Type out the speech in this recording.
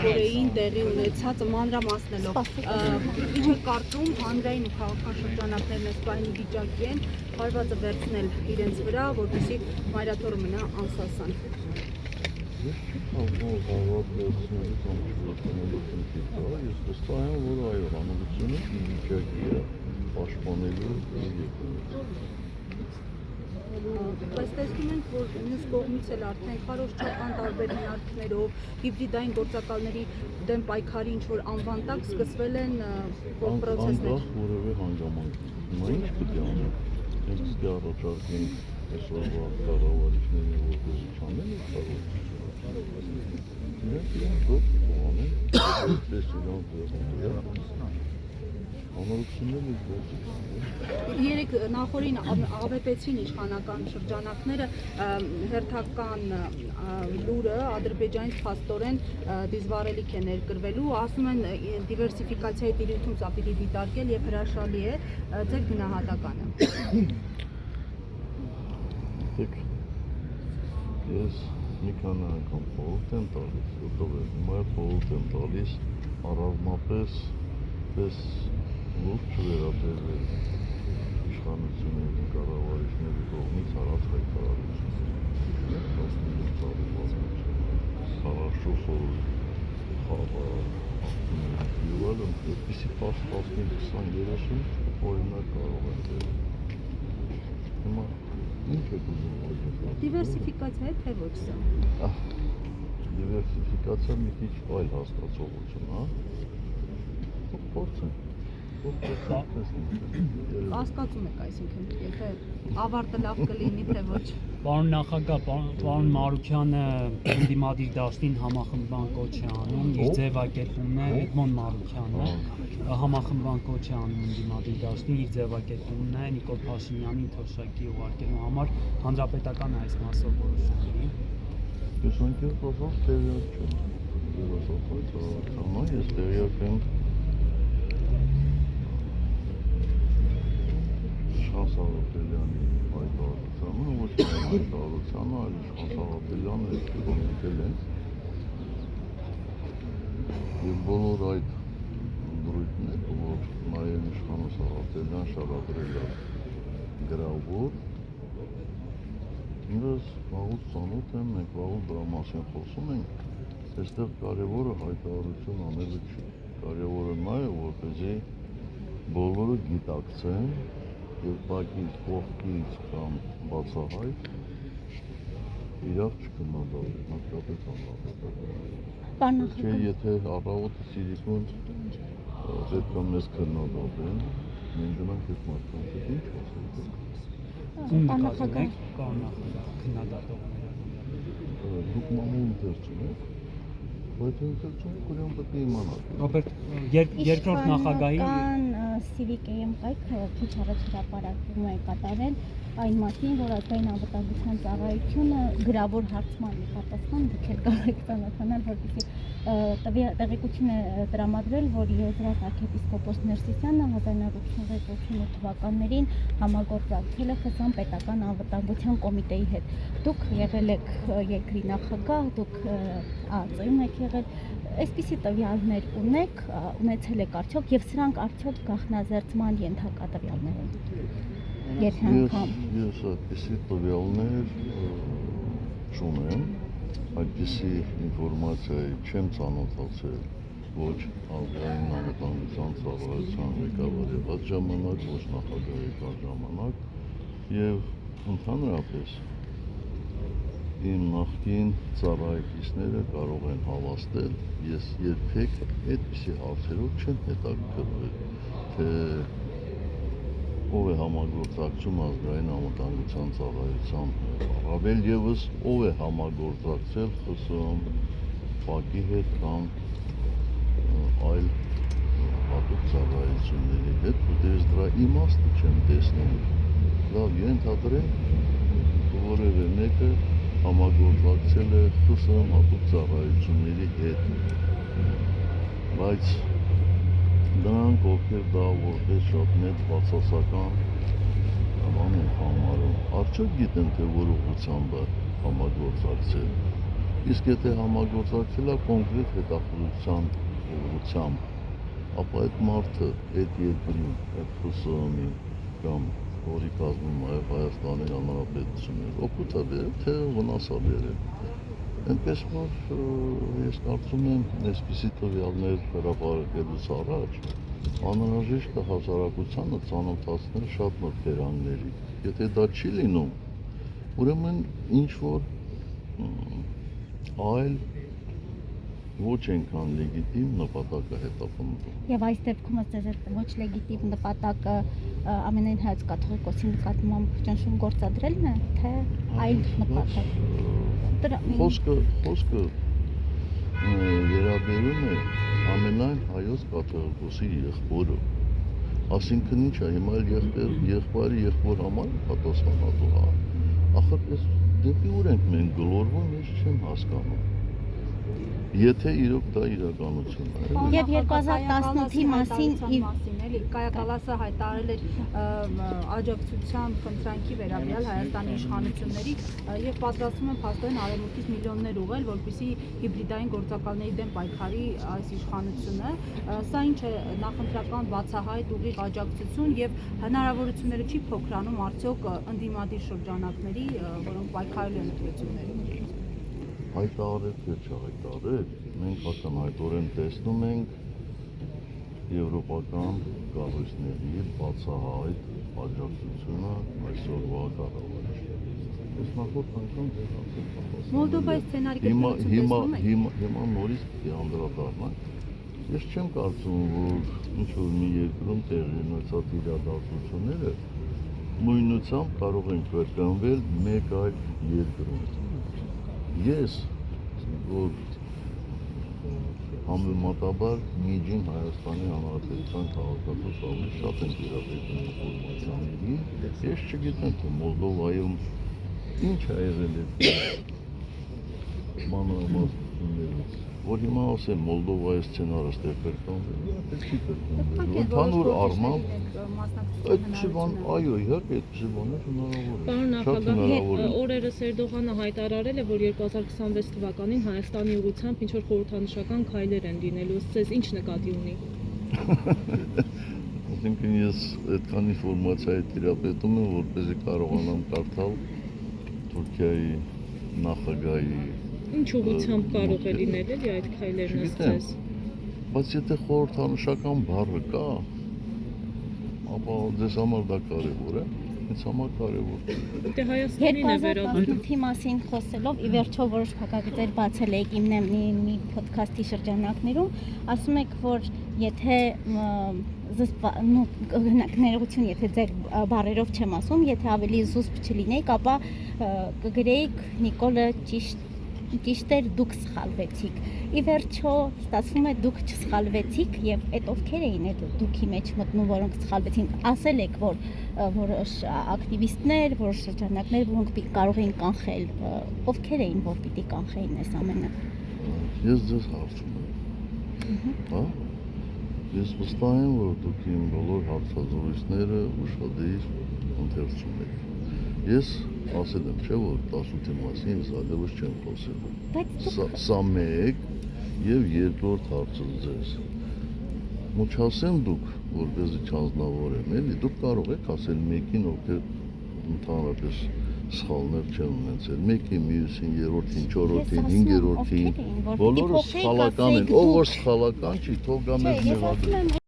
օրերին տեղի ունեցածը մանրամասնելով ինչ է կարծում հանրային ու քաղաքաշրջանակներն այս պահին վիճակի են հարվածը վերցնել իրենց վրա, որպեսզի մայրաթորը մնա անսասան։ Ես հարված վերցնելու կամ չվերցնելու խնդիր կա, ես վստահ եմ, որ այո, հանրությունը ի վիճակի է պաշտպանելու իր երկրորդ։ Բայց տեսնում ենք, որ մյուս կողմից էլ արդեն քարոզչական տարբեր հիմնարկներով հիբրիդային գործակալների դեմ պայքարի ինչ-որ անվան տակ սկսվել են պրոցեսներ։ Անկախ որևէ հանգամանք։ Հիմա ինչ պետք է անենք։ Մենք ստի առաջարկենք այսօրվա կառավարիչների որպեսզի չանեն այս քարոզչությունը։ Իրենք գործ կողանեն, որպես իրենք ձեռնտու Անորոգություններն իր գործը Երեք նախորդին ավետեցին իշխանական շրջանակները հերթական լուրը Ադրբեջանից փաստորեն դիզվառելիք է ներկրվելու, ասում են դիվերսիֆիկացիայի տիրույթում սա պիտի դիտարկել եւ հրաշալի է ձեր գնահատականը։ Ես մի քանի անգամ խորհուրդ եմ տալիս, որտեղ հիմա խորհուրդ եմ տալիս առանձնապես պես լուրջ չվերաբերվել իշխանությունների կառավարիչների կողմից արած հայտարարություններին։ 15 տարի Хорошо խորհուրդ խաղալ եւ այլն, այդպիսի 15-20-30 օրինակ կարող են դել։ Հիմա ինչ է ուզում ասել։ Դիվերսիֆիկացիա է թե ոչ սա։ Դիվերսիֆիկացիա մի քիչ այլ հասկացողություն, հա։ Փորձենք։ Հասկացում եք, այսինքն, եթե ավարտը լավ կլինի, թե ոչ։ Պարոն նախագահ, պարոն Մարուքյանը ընդդիմադիր դաշտին համախմբման կոչ է անում, իր ձևակերպումն է Էդմոն Մարուքյանը համախմբման կոչ է անում ընդդիմադիր դաշտին, իր ձևակերպումն է Նիկոլ Փաշինյանին թոշակի ուղարկելու համար հանրապետական այս մասով որոշումների։ Ես անկեղծ ասած տեղյակ չեմ։ Ես տեղյակ եմ Սաղաթելյանի հայտարարությանը, ոչ թե հայտարարությանը, այլ Սաղաթելյանը եկել են և բոլոր այդ դրույթները, որ նաև իշխանը Սաղաթելյան շարադրել է գրավոր, ինձ վաղուց ծանոթ եմ, մենք վաղուց դրա մասին խոսում ենք, այստեղ կարևորը հայտարարություն անելը չի, կարևորը նա է, որպեսզի բոլորը գիտակցեն Երկակից, կողքից կամ բացահայտ իրավ չքննադատեն, հատկապես անհատական։ Չէ, եթե առավոտը սիրիկուն պետք է մեզ քննադատեն, մենք գնանք այդ մարդկանց հետ ինչ ասենք։ Ում նկատում եք, պարոն նախագահ, քննադատողները։ Դուք մամուլ ընթերցում եք, բայց ընթերցում եք ուրեմն պետք է իմանալ։ Ռոբերտ, երկրորդ նախագահի Սիվիկեյում կայքը քիչ առաջ հրապարակում է կատարել այն մասին, որ ազգային անվտանգության ծառայությունը գրավոր հարցման պատասխան դուք եք կարող եք ծանոթանալ, որպեսզի տեղեկություն է տրամադրել, որ Եզրախ arczepiskopos Ներսիսյանը 1986 թվականներին համագործակցել է ԽՍՀՄ պետական անվտանգության կոմիտեի հետ։ Դուք եղել եք երկրի նախագահ, դուք ԱԱԾ-ում եք եղել, այսպիսի տվյալներ ունեցել եք արդյոք եւ սրանք արդյոք գաղտնազերծման ենթակա տվյալներ են։ Ես այդպիսի տվյալներ չունեմ, այդպիսի ինֆորմացիայի չեմ ծանոթացել ոչ ազգային անվտանգության ծառայության ղեկավարի այդ ժամանակ, ոչ նախագահի այդ ժամանակ եւ ընդհանրապես իմ նախկին ծառայեկիցները կարող են հավաստել, ես երբեք այդպիսի հարցերով չեմ հետաքրքրվել, թե ով է համագործակցում ազգային անվտանգության ծառայության, առավել ևս ով է համագործակցել ԽՍՀՄ ՊԱԿ-ի հետ կամ այլ հատուկ ծառայությունների հետ, որտեղ դրա իմաստը չեմ տեսնում։ Լավ, ենթադրենք, որևէ մեկը համագործակցել է ԽՍՀՄ հատուկ ծառայությունների հետ, բայց դրանք ովքեր դա որպես շատ մեծ բացասական բան են համարում, արդյոք գիտեն, թե որ ուղղությամբ է համագործակցել։ Իսկ եթե համագործակցել է կոնկրետ հետախուզության ուղղությամբ, ապա այդ մարդը այդ երկրի, այդ ԽՍՀՄ-ի կամ որի կազմում նաև Հայաստանի Հանրապետությունն օգուտ է բերել, թե վնաս է բերել։ Այնպես որ ես կարծում եմ, այսպիսի տվյալներ հրապարակելուց առաջ անհրաժեշտ է հասարակությանը ծանոթացնել շատ մտքերանգների։ Եթե դա չի լինում, ուրեմն ինչ-որ այլ ոչ այնքան լեգիտիմ նպատակ է հետապնդում։ Եվ այս դեպքում ըստ ձեզ ոչ լեգիտիմ նպատակը ամենայն հայոց կաթողիկոսի նկատմամբ ճնշում գործադրելն է, թե այլ նպատակ։ Խոսքը վերաբերում է ամենայն հայոց կաթողիկոսի եղբորը։ Այսինքն ինչ է, հիմա եղբայրի եղբոր համար պատասխանատու է։ Ախր այս դեպի ուր ենք մենք գլորվում, ես չեմ հասկանում։ Եթե իրոք դա իրականություն է։ Եվ 2018-ի մասին էլի Կայա Կալասը հայտարարել էր աջակցության խնդրանքի վերաբերյալ Հայաստանի իշխանությունների եւ պատրաստվում են փաստորեն արևմուտքից միլիոններ ուղղել, որպեսզի հիբրիդային գործակալների դեմ պայքարի այս իշխանությունը։ Սա ինչ է, նախընտրական բացահայտ ուղիղ աջակցություն եւ հնարավորությունները չի փոքրանում արդյոք ընդդիմադիր շրջանակների, որոնք պայքարելու են ընտրություններին։ Հայտարարել թե չհայտարարել, մենք ակնհայտորեն տեսնում ենք եվրոպական կառույցների բացահայտ աջակցությունը այսօրվա կառավարությանը։ Ես նախորդ անգամ դեռ Մոլդովայի սցենարի կերպարություն հիմա նորից պիտի անդրադառնանք։ Ես չեմ կարծում, որ ինչ-որ մի երկրում տեղի ունեցած իրադարձությունները նույնությամբ կարող են կրկնվել մեկ այլ երկրում։ Ես, որ համեմատաբար միջին Հայաստանի Հանրապետության քաղաքացու ավելի շատ են տիրապետում ինֆորմացիաների, ես չգիտեմ, թե Մոլդովայում ինչ է եղել այդ մանրամասնություններից, որ հիմա ասեմ Մոլդովայի սցենարը ստեղ կրկնվել, դա չի կրկնվել, ընդհանուր առմամբ այդպիսի բան, այո, իհարկե այդպիսի բաներ հնարավոր է։ Պարոն նախագահ, օրերս Էրդողանը հայտարարել է, որ 2026 թվականին Հայաստանի ուղղությամբ ինչ-որ խորհրդանշական քայլեր են լինելու, ըստ ինչ նկատի ունի։ Այսինքն ես այդքան ինֆորմացիայի տիրապետում եմ, որպեսզի կարողանամ կարդալ Թուրքիայի նախագահի Ինչ ուղղությամբ կարող է լինել էլի այդ քայլերն ըստ ձեզ։ Բայց եթե խորհրդանշական բառը կա, ապա ձեզ համար դա կարևոր է, ինձ համար կարևոր չէ։ Դե Հայաստանին է վերաբերում։ 2018-ի մասին խոսելով, ի վերջո որոշ փակագծեր բացել եք իմ մի ոդքասթի շրջանակներում, ասում եք, որ եթե ներողություն, եթե ձեր բառերով չեմ ասում, եթե ավելի զուսպ չլինեիք, ապա կգրեիք Նիկոլը ճիշտ էր, դուք սխալվեցիք։ Ի վերջո ստացվում է դուք չսխալվեցիք եւ այդ ովքեր էին այդ դուքի մեջ մտնում, որոնք սխալվեցին։ Ասել եք, որ որոշ ակտիվիստներ, որոշ շրջանակներ, որոնք կարող էին կանխել, ովքեր էին, որ պիտի կանխեին այս ամենը։ Ես ձեզ հարցում եմ։ Հա? Ես վստահ եմ, որ դուք իմ բոլոր հարցազրույցները ուշադիր ընթերցում եք։ Ես ասել եմ, չէ՞ որ 18-ի մասին ես այլևս չեմ խոսել։ Սա մեկ եւ երկրորդ հարցը ձեզ։ Ու չասեմ դուք, որպեսզի չանձնավորեմ, էլի դուք կարող եք ասել մեկին, ովքեր ընդհանրապես սխալներ չեն ունեցել, մեկի, մյուսին, երրորդին, չորրորդին, հինգերորդին, բոլորը սխալական են, ով որ սխալական չի, թող գա մեզ մեղադրի։